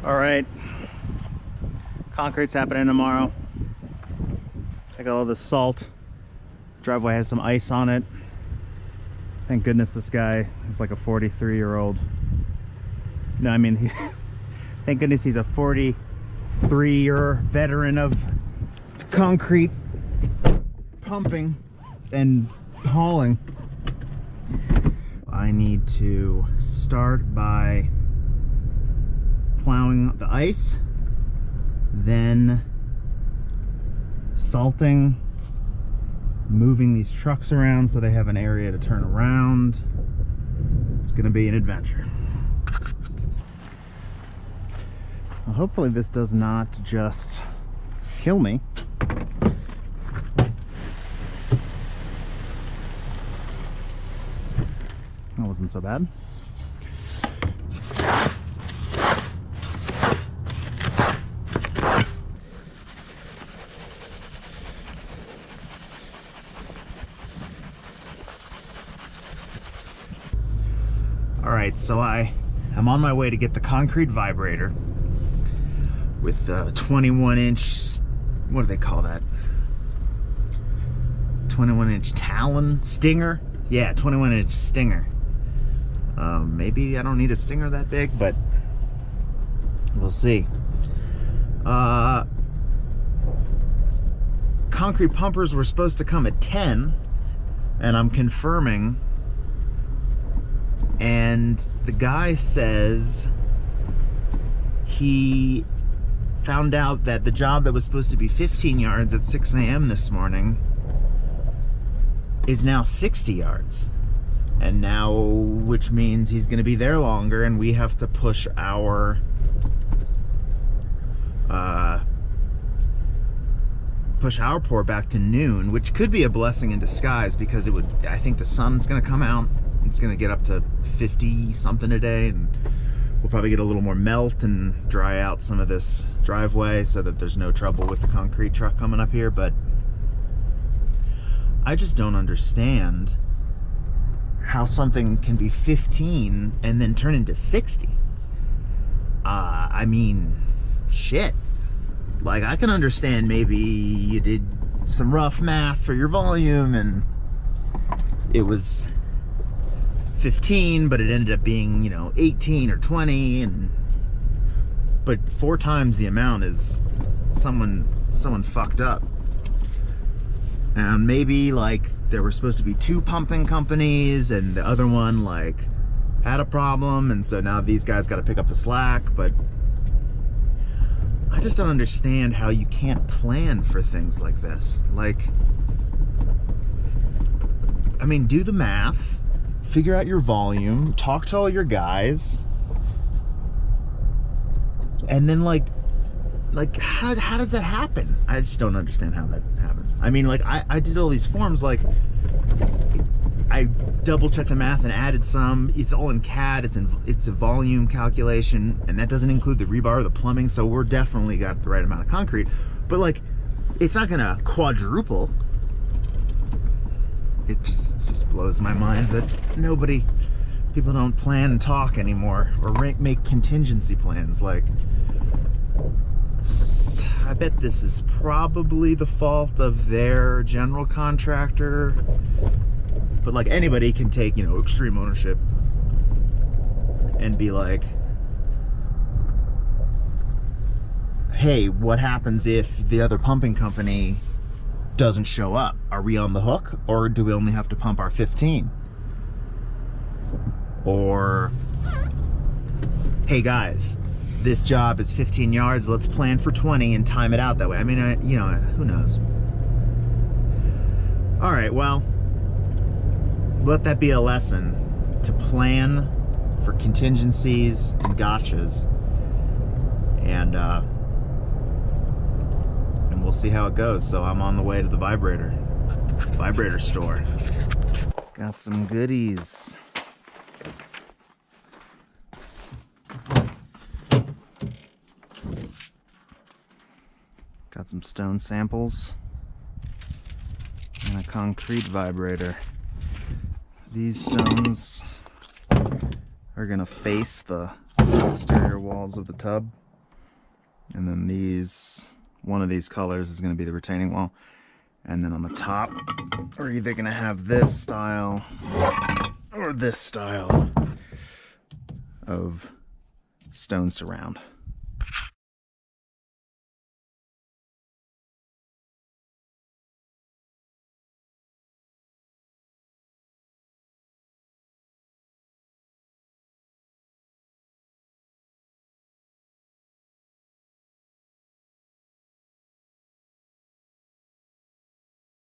All right, concrete's happening tomorrow. I got all this salt. Driveway has some ice on it. Thank goodness this guy is like a 43-year-old. No, I mean, thank goodness he's a 43-year veteran of concrete pumping and hauling. I need to start by plowing the ice, then salting, moving these trucks around so they have an area to turn around. It's gonna be an adventure. Well, hopefully this does not just kill me. That wasn't so bad. All right, so I am on my way to get the concrete vibrator with the 21-inch, what do they call that? 21-inch talon stinger? Yeah, 21-inch stinger. Maybe I don't need a stinger that big, but we'll see. Concrete pumpers were supposed to come at 10, and I'm confirming. And the guy says he found out that the job that was supposed to be 15 yards at 6 a.m. this morning is now 60 yards. And now, which means he's going to be there longer, and we have to push our pour back to noon, which could be a blessing in disguise, because it would, I think the sun's going to come out. It's going to get up to 50 something a day, and we'll probably get a little more melt and dry out some of this driveway so that there's no trouble with the concrete truck coming up here. But I just don't understand how something can be 15 and then turn into 60. I mean, shit. Like, I can understand maybe you did some rough math for your volume and it was 15, but it ended up being, you know, 18 or 20, but 4 times the amount is someone fucked up. And maybe, like, there were supposed to be 2 pumping companies and the other one, like, had a problem, and so now these guys got to pick up the slack. But I just don't understand how you can't plan for things like this. Like, I mean, do the math, figure out your volume, talk to all your guys, and then like how does that happen? I just don't understand how that happens. I mean, like, I did all these forms, like I double checked the math and added some. It's all in CAD. It's a volume calculation, and that doesn't include the rebar or the plumbing, so we're definitely got the right amount of concrete. But like, it's not gonna quadruple. It just blows my mind that people don't plan and talk anymore, or make contingency plans. Like, I bet this is probably the fault of their general contractor, but like, anybody can take, you know, extreme ownership and be like, hey, what happens if the other pumping company doesn't show up? Are we on the hook, or do we only have to pump our 15? Or, hey guys, this job is 15 yards, let's plan for 20 and time it out that way. I mean, you know, who knows? All right, well, let that be a lesson to plan for contingencies and gotchas, and we'll see how it goes. So I'm on the way to the vibrator store. Got some goodies. Got some stone samples and a concrete vibrator. These stones are gonna face the exterior walls of the tub. And then these, one of these colors is going to be the retaining wall. And then on the top, we're either going to have this style or this style of stone surround.